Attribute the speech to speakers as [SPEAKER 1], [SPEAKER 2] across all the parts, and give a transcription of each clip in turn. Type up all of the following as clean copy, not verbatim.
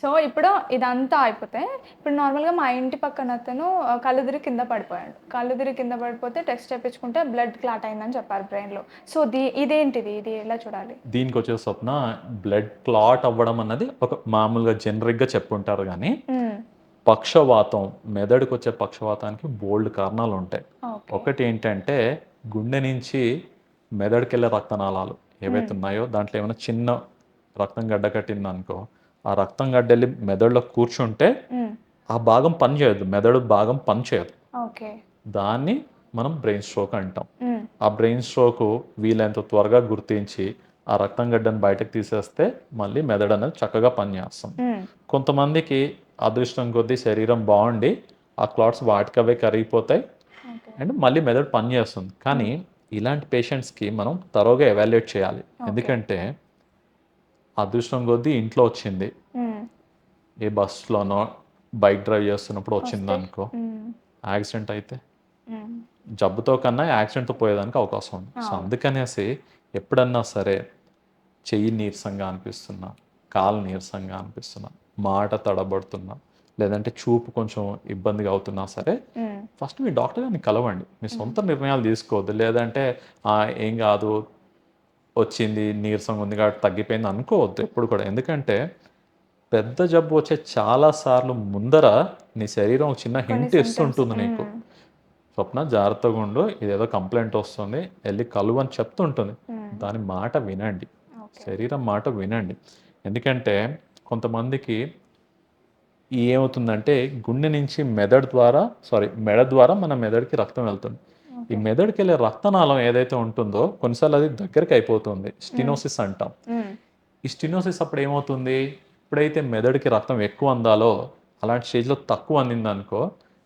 [SPEAKER 1] So, ఇప్పుడు ఇదంతా అయిపోతే, ఇప్పుడు నార్మల్‌గా మా ఇంటి పక్కన అతను కళ్ళుతిరిగి కింద పడిపోయాడు. కళ్ళుతిరిగి కింద పడిపోతే టెస్ట్ చేపించుకుంటే బ్లడ్ క్లాట్ అయిందని చెప్పారు బ్రెయిన్‌లో. సో, ఇదేంటిది? ఇది ఎలా చూడాలి?
[SPEAKER 2] దీనికొచ్చే స్వప్న బ్లడ్ క్లాట్ అవ్వడం అన్నది ఒక మామూలుగా జనరిక్‌గా చెప్పుంటారు గానీ,
[SPEAKER 1] హ్మ్.
[SPEAKER 2] పక్షవాతం, మెదడుకొచ్చే పక్షవాతానికి బోలెడు కారణాలుంటాయి.
[SPEAKER 1] ఓకే.
[SPEAKER 2] ఒకటేంటంటే, గుండె నుంచి మెదడుకెళ్ళే రక్తనాళాలు ఏవైతే
[SPEAKER 1] హ్మ్.
[SPEAKER 2] ఉన్నాయో, దాంట్లో ఏమైనా చిన్న రక్తం గడ్డ కట్టిందనుకో, ఆ రక్తం గడ్డెళ్ళి మెదడులో కూర్చుంటే,
[SPEAKER 1] హ్మ్.
[SPEAKER 2] ఆ భాగం పనిచేయదు. మెదడు భాగం పనిచేయదు.
[SPEAKER 1] ఓకే.
[SPEAKER 2] దాన్ని మనం బ్రెయిన్ స్ట్రోక్ అంటాం.
[SPEAKER 1] హ్మ్.
[SPEAKER 2] ఆ బ్రెయిన్ స్ట్రోకు వీలైనంత త్వరగా గుర్తించి, ఆ రక్తం గడ్డను బయటకు తీసేస్తే మళ్ళీ మెదడు అనేది చక్కగా పనిచేస్తుంది.
[SPEAKER 1] హ్మ్.
[SPEAKER 2] కొంతమందికి అదృష్టం కొద్దీ శరీరం బాగుండి, ఆ క్లాట్స్ వాటికవే కరిగిపోతాయి
[SPEAKER 1] ఓకే.
[SPEAKER 2] అండ్ మళ్ళీ మెదడు పనిచేస్తుంది. కానీ
[SPEAKER 1] హ్మ్.
[SPEAKER 2] ఇలాంటి పేషెంట్స్‌కి మనం తరోగా ఎవాల్యుయేట్ చేయాలి.
[SPEAKER 1] ఓకే.
[SPEAKER 2] ఎందుకంటే అదృష్టం కొద్దీ ఇంట్లో వచ్చింది.
[SPEAKER 1] హ్మ్.
[SPEAKER 2] ఏ బస్‌లోనో, బైక్ డ్రైవ్ చేస్తున్నప్పుడు
[SPEAKER 1] వస్తే
[SPEAKER 2] వచ్చిందనుకో,
[SPEAKER 1] హ్మ్.
[SPEAKER 2] యాక్సిడెంట్ అయితే
[SPEAKER 1] హ్మ్.
[SPEAKER 2] జబ్బుతో కన్నా యాక్సిడెంట్‌తో పోయేదానికి అవకాశం ఉంది. సో,
[SPEAKER 1] అవును.
[SPEAKER 2] అందుకనేసి ఎప్పుడన్నా సరే చెయ్యి నీరసంగా అనిపిస్తున్నా, కాలు నీరసంగా అనిపిస్తున్నా, మాట తడబడుతున్నా, లేదంటే చూపు కొంచెం ఇబ్బందిగా అవుతున్నా సరే,
[SPEAKER 1] హ్మ్.
[SPEAKER 2] ఫస్ట్ మీ డాక్టర్ గారిని కలవండి. మీ
[SPEAKER 1] హ్మ్.
[SPEAKER 2] సొంత నిర్ణయాలు తీసుకోవద్దు. లేదంటే ఏం కాదు, వచ్చింది, నీరసంగా ఉంది కాబట్టి తగ్గిపోయింది అనుకోవద్దు ఎప్పుడు కూడా. ఎందుకంటే పెద్ద జబ్బు వచ్చే చాలా సార్లు ముందర నీ శరీరం ఒక చిన్న
[SPEAKER 1] కొన్ని
[SPEAKER 2] హింట్
[SPEAKER 1] సింప్టమ్స్.
[SPEAKER 2] ఇస్తుంటుంది నీకు.
[SPEAKER 1] హ్మ్.
[SPEAKER 2] స్వప్న జాగ్రత్తగా ఉండు, ఇదేదో కంప్లైంట్ వస్తుంది, ఎళ్లి కలువు అని చెప్తుంటుంది.
[SPEAKER 1] హ్మ్.
[SPEAKER 2] దాని మాట వినండి.
[SPEAKER 1] ఓకే.
[SPEAKER 2] శరీరం మాట వినండి. ఎందుకంటే కొంతమందికి ఏమవుతుందంటే గుండె నుంచి మెడ ద్వారా మన మెదడుకి రక్తం వెళ్తుంది. ఈ
[SPEAKER 1] ఓకే.
[SPEAKER 2] మెదడుకెళ్ళే రక్తనాళం ఏదైతే ఉంటుందో కొన్నిసార్లు అది దగ్గరికి అయిపోతుంది.
[SPEAKER 1] హ్మ్.
[SPEAKER 2] స్టెనోసిస్ అంటాం.
[SPEAKER 1] హ్మ్.
[SPEAKER 2] ఈ స్టెనోసిస్ అప్పుడు ఏమవుతుంది? ఎప్పుడైతే మెదడుకి రక్తం ఎక్కువ అందాలో అలాంటి స్టేజ్‌లో తక్కువ అందిందనుకో,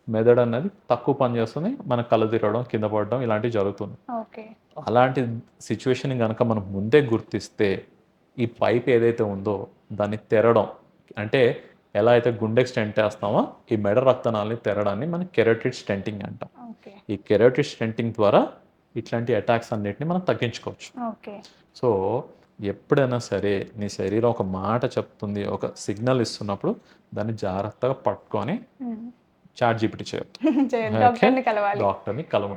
[SPEAKER 2] మెదడు అన్నది తక్కువ పనిచేస్తుంది. మన కళ్ళు తిరగడం, కింద పడడం ఇలాంటివి జరుగుతుంది.
[SPEAKER 1] ఓకే.
[SPEAKER 2] అలాంటి సిట్యుయేషన్‌ని గనక మనం ముందే గుర్తిస్తే, ఈ పైప్ ఏదైతే ఉందో దాన్ని తెరడం. అంటే ఎలా అయితే గుండెకి స్టెంట్ ఏస్తామో, ఈ మెడ రక్తనాళాన్ని తెరడాన్ని మనం కెరోటిడ్ స్టెంటింగ్ అంటాం.
[SPEAKER 1] ఓకే.
[SPEAKER 2] ఈ కెరోటిడ్ స్టెంటింగ్ ద్వారా ఇట్లాంటి అటాక్స్ అన్నిటిని మనం తగ్గించుకోవచ్చు.
[SPEAKER 1] ఓకే.
[SPEAKER 2] సో, ఎప్పుడైనా సరే నీ శరీరం ఒక మాట చెప్తుంది, ఒక సిగ్నల్ ఇస్తున్నప్పుడు దాన్ని జాగ్రత్తగా పట్టుకొని
[SPEAKER 1] హ్మ్.
[SPEAKER 2] చాట్‌జీపీటీ చేయొద్దు.
[SPEAKER 1] చేయదు.
[SPEAKER 2] ఓకే.
[SPEAKER 1] డాక్టర్‌ని కలవాలి.
[SPEAKER 2] డాక్టర్‌ని కలవండి.